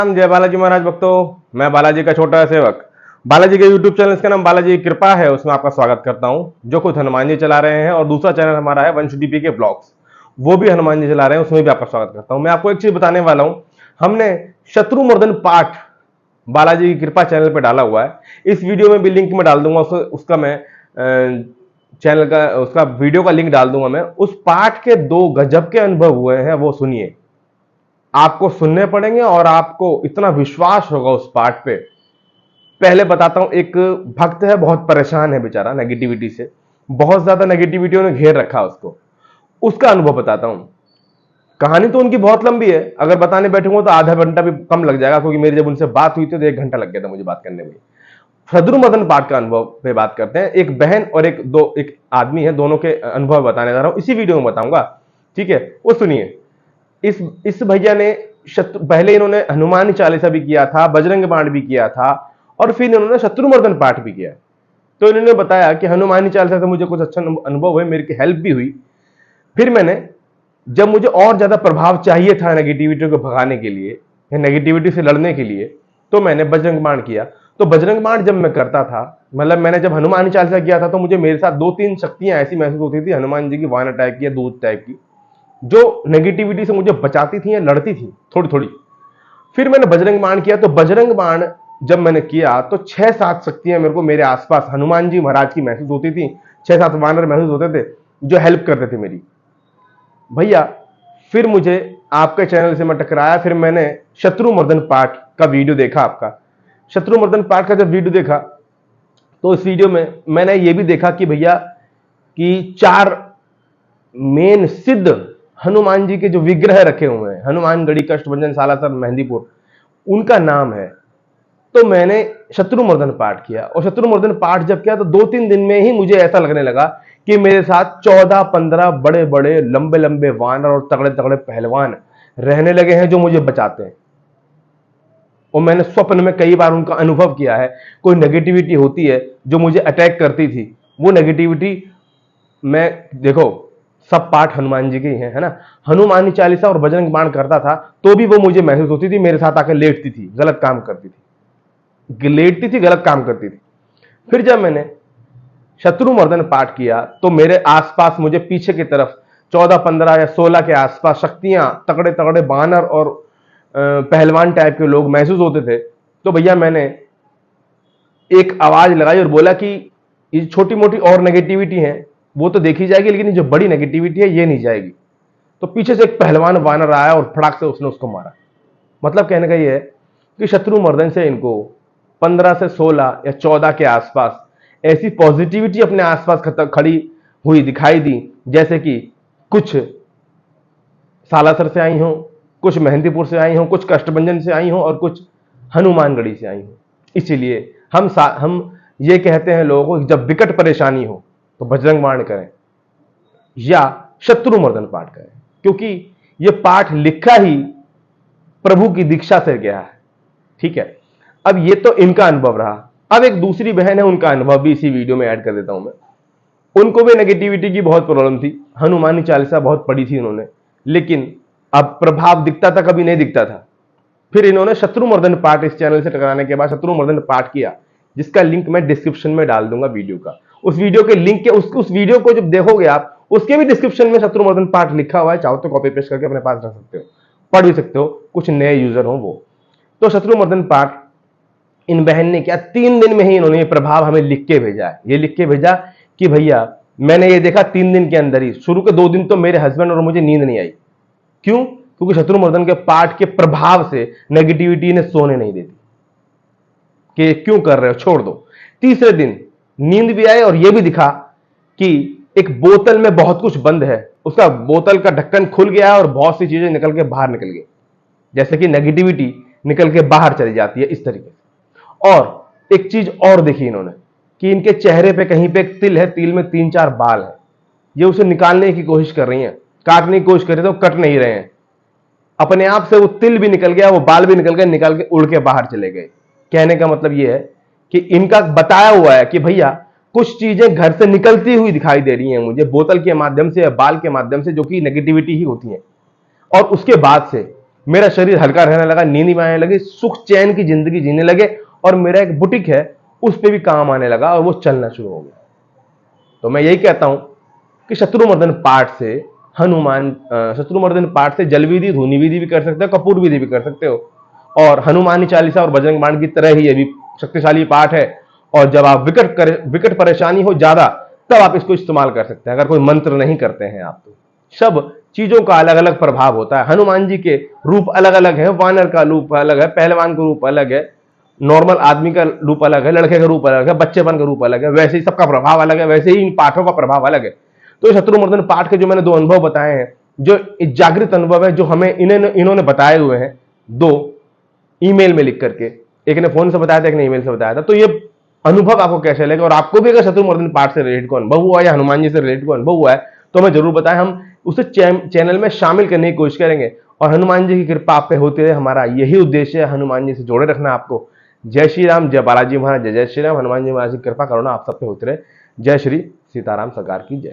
जय बालाजी महाराज भक्तों। मैं बालाजी का छोटा सेवक बालाजी के यूट्यूब चैनल, इसका नाम बालाजी की कृपा है, उसमें आपका स्वागत करता हूं। जो खुद हनुमान जी चला रहे हैं और दूसरा चैनल हमारा है वंश डीपी के ब्लॉग्स, वो भी हनुमान जी चला रहे हैं, उसमें भी आपका स्वागत करता हूं। मैं आपको एक चीज बताने वाला हूं। हमने शत्रुमर्दन पाठ बालाजी की कृपा चैनल पर डाला हुआ है। इस वीडियो में भी लिंक में डाल दूंगा, उसका मैं चैनल का उसका वीडियो का लिंक डाल दूंगा। मैं उस पाठ के 2 गजब के अनुभव हुए हैं, वो सुनिए। आपको सुनने पड़ेंगे और आपको इतना विश्वास होगा उस पाठ पे। पहले बताता हूं, एक भक्त है, बहुत परेशान है बेचारा नेगेटिविटी से, बहुत ज्यादा नेगेटिविटी ने घेर रखा उसको। उसका अनुभव बताता हूं। कहानी तो उनकी बहुत लंबी है, अगर बताने बैठूंगा तो आधा घंटा भी कम लग जाएगा, क्योंकि मेरी जब उनसे बात हुई थी तो 1 घंटा लग गया था मुझे बात करने में। शत्रुमर्दन पाठ का अनुभव पे बात करते हैं। एक बहन और एक आदमी है, दोनों के अनुभव बताने जा रहा हूं, इसी वीडियो में बताऊंगा। ठीक है, वो सुनिए। इस भैया ने पहले इन्होंने हनुमान चालीसा भी किया था, बजरंग बाण भी किया था, और फिर इन्होंने शत्रुमर्दन पाठ भी किया। तो इन्होंने बताया कि हनुमान चालीसा से मुझे कुछ अच्छा अनुभव हुए, मेरी हेल्प भी हुई। फिर मैंने, जब मुझे और ज्यादा प्रभाव चाहिए था नेगेटिविटी को भगाने के लिए या नेगेटिविटी से लड़ने के लिए, तो मैंने बजरंग बाण किया। तो बजरंग बाण जब मैं करता था, मतलब मैंने जब हनुमान चालीसा किया था, तो मुझे मेरे साथ 2-3 शक्तियां ऐसी महसूस होती थी हनुमान जी की, वानर टाइप की या दूत टाइप की, जो नेगेटिविटी से मुझे बचाती थी या लड़ती थी थोड़ी थोड़ी। फिर मैंने बजरंग बाण किया। तो बजरंग बाण जब मैंने किया तो 6-7 शक्तियां मेरे को मेरे आसपास हनुमान जी महाराज की महसूस होती थी। 6-7 वानर महसूस होते थे जो हेल्प करते थे मेरी। भैया फिर मुझे आपके चैनल से मैं टकराया। फिर मैंने शत्रुमर्दन पाठ का वीडियो देखा। आपका शत्रुमर्दन पाठ का जब वीडियो देखा, तो इस वीडियो में मैंने ये भी देखा कि भैया कि 4 मेन सिद्ध हनुमान जी के जो विग्रह रखे हुए हैं, हनुमानगढ़ी, कष्टभंजन, सालासर, मेहंदीपुर, उनका नाम है। तो मैंने शत्रुमर्दन पाठ किया, और शत्रुमर्दन पाठ जब किया तो 2-3 दिन में ही मुझे ऐसा लगने लगा कि मेरे साथ 14-15 बड़े बड़े लंबे लंबे वानर और तगड़े तगड़े पहलवान रहने लगे हैं जो मुझे बचाते हैं। और मैंने स्वप्न में कई बार उनका अनुभव किया है। कोई नेगेटिविटी होती है जो मुझे अटैक करती थी, वो नेगेटिविटी, मैं देखो सब पाठ हनुमान जी के ही है ना। हनुमान चालीसा और बजरंग बाण करता था तो भी वो मुझे महसूस होती थी, मेरे साथ आकर लेटती थी, गलत काम करती थी, लेटती थी, गलत काम करती थी। फिर जब मैंने शत्रुमर्दन पाठ किया तो मेरे आसपास, मुझे पीछे की तरफ 14-15 या 16 के आसपास शक्तियां, तगड़े तगड़े बानर और पहलवान टाइप के लोग महसूस होते थे। तो भैया मैंने एक आवाज लगाई और बोला कि ये छोटी मोटी और नेगेटिविटी है वो तो देखी जाएगी, लेकिन जो बड़ी नेगेटिविटी है ये नहीं जाएगी। तो पीछे से एक पहलवान वानर आया और फटाक से उसने उसको मारा। मतलब कहने का ये है कि शत्रुमर्दन से इनको 15 से 16 या 14 के आसपास ऐसी पॉजिटिविटी अपने आसपास खड़ी हुई दिखाई दी, जैसे कि कुछ सालासर से आई हो, कुछ मेहंदीपुर से आई हो, कुछ कष्टभंजन से आई हो, और कुछ हनुमानगढ़ी से आई हो। इसीलिए हम ये कहते हैं लोगों को, जब विकट परेशानी हो तो बजरंग बाण करें या शत्रुमर्दन पाठ करें, क्योंकि ये पाठ लिखा ही प्रभु की दीक्षा से गया है। ठीक है, अब ये तो इनका अनुभव रहा। अब एक दूसरी बहन है, उनका अनुभव भी इसी वीडियो में ऐड कर देता हूं मैं। उनको भी नेगेटिविटी की बहुत प्रॉब्लम थी, हनुमान चालीसा बहुत पढ़ी थी उन्होंने, लेकिन अब प्रभाव दिखता था, कभी नहीं दिखता था। फिर इन्होंने शत्रुमर्दन पाठ इस चैनल से टकराने के बाद शत्रुमर्दन पाठ किया, जिसका लिंक मैं डिस्क्रिप्शन में डाल दूंगा वीडियो का। उस वीडियो के लिंक के उस वीडियो को जब देखोगे आप, उसके भी डिस्क्रिप्शन में शत्रुमर्दन पाठ लिखा हुआ है, चाहो तो कॉपी पेस्ट करके अपने पास रख सकते हो, पढ़ भी सकते हो, कुछ नए यूजर हो वो। तो शत्रुमर्दन पाठ इन बहन ने किया, 3 दिन में ही इन्होंने ये प्रभाव हमें लिख के भेजा है। ये लिख के भेजा कि भैया मैंने ये देखा 3 दिन के अंदर ही। शुरू के 2 दिन तो मेरे हस्बैंड और मुझे नींद नहीं आई। क्यों? क्योंकि शत्रुमर्दन के पाठ के प्रभाव से नेगेटिविटी ने सोने नहीं देती कि क्यों कर रहे हो, छोड़ दो। तीसरे दिन नींद भी आई और यह भी दिखा कि एक बोतल में बहुत कुछ बंद है, उसका बोतल का ढक्कन खुल गया और बहुत सी चीजें निकल के बाहर निकल गई, जैसे कि नेगेटिविटी निकल के बाहर चली जाती है, इस तरीके से। और एक चीज और देखी इन्होंने कि इनके चेहरे पे कहीं पे एक तिल है, तिल में 3-4 बाल है। ये उसे निकालने की कोशिश कर रही हैं, काटने की कोशिश कर रही है तो कट नहीं रहे हैं। अपने आप से वो तिल भी निकल गया, वो बाल भी निकल गए, निकाल के उड़ के बाहर चले गए। कहने का मतलब ये है कि इनका बताया हुआ है कि भैया कुछ चीजें घर से निकलती हुई दिखाई दे रही हैं मुझे, बोतल के माध्यम से या बाल के माध्यम से, जो कि नेगेटिविटी ही होती है। और उसके बाद से मेरा शरीर हल्का रहने लगा, नींद में आने लगी, सुख चैन की जिंदगी जीने लगे, और मेरा एक बुटीक है उस पर भी काम आने लगा और वो चलना शुरू हो गया। तो मैं यही कहता हूं कि शत्रुमर्दन पाठ से शत्रुमर्दन पाठ से जल विधि, धूनि विधि भी कर सकते हो, कपूर विधि भी कर सकते हो, और हनुमानी चालीसा और बजरंग बाण की तरह ही ये भी शक्तिशाली पाठ है। और जब आप विकट परेशानी हो ज्यादा, तब आप इसको इस्तेमाल कर सकते हैं। अगर कोई मंत्र नहीं करते हैं आप, तो सब चीजों का अलग अलग प्रभाव होता है। हनुमान जी के रूप अलग अलग है, वानर का रूप अलग है, पहलवान का रूप अलग है, नॉर्मल आदमी का रूप अलग है, लड़के का रूप अलग है, बच्चेपन का रूप अलग है, वैसे ही सबका प्रभाव अलग है, वैसे ही इन पाठों का प्रभाव अलग है। तो शत्रुमर्दन पाठ के जो मैंने 2 अनुभव बताए हैं, जो जागृत अनुभव है, जो हमें इन्होंने बताए हुए हैं, 2 ईमेल में लिख करके, एक ने फोन से बताया था, एक ने ईमेल से बताया था। तो ये अनुभव आपको कैसे लगे, और आपको भी अगर शत्रुमर्दन पाठ से रिलेटेड को अनुभव हुआ या हनुमान जी से रिलेटेड को अनुभव हुआ है, तो हमें जरूर बताएं। हम उसे चैनल में शामिल करने की कोशिश करेंगे, और हनुमान जी की कृपा आप पे होती रहे, हमारा यही उद्देश्य है, हनुमान जी से जोड़े रखना आपको। जय श्री राम, जय बालाजी महाराज, जय जय श्री राम। हनुमान जी महाराज की कृपा करुणा आप सब पे होती रहे। जय श्री सीताराम सरकार की जय।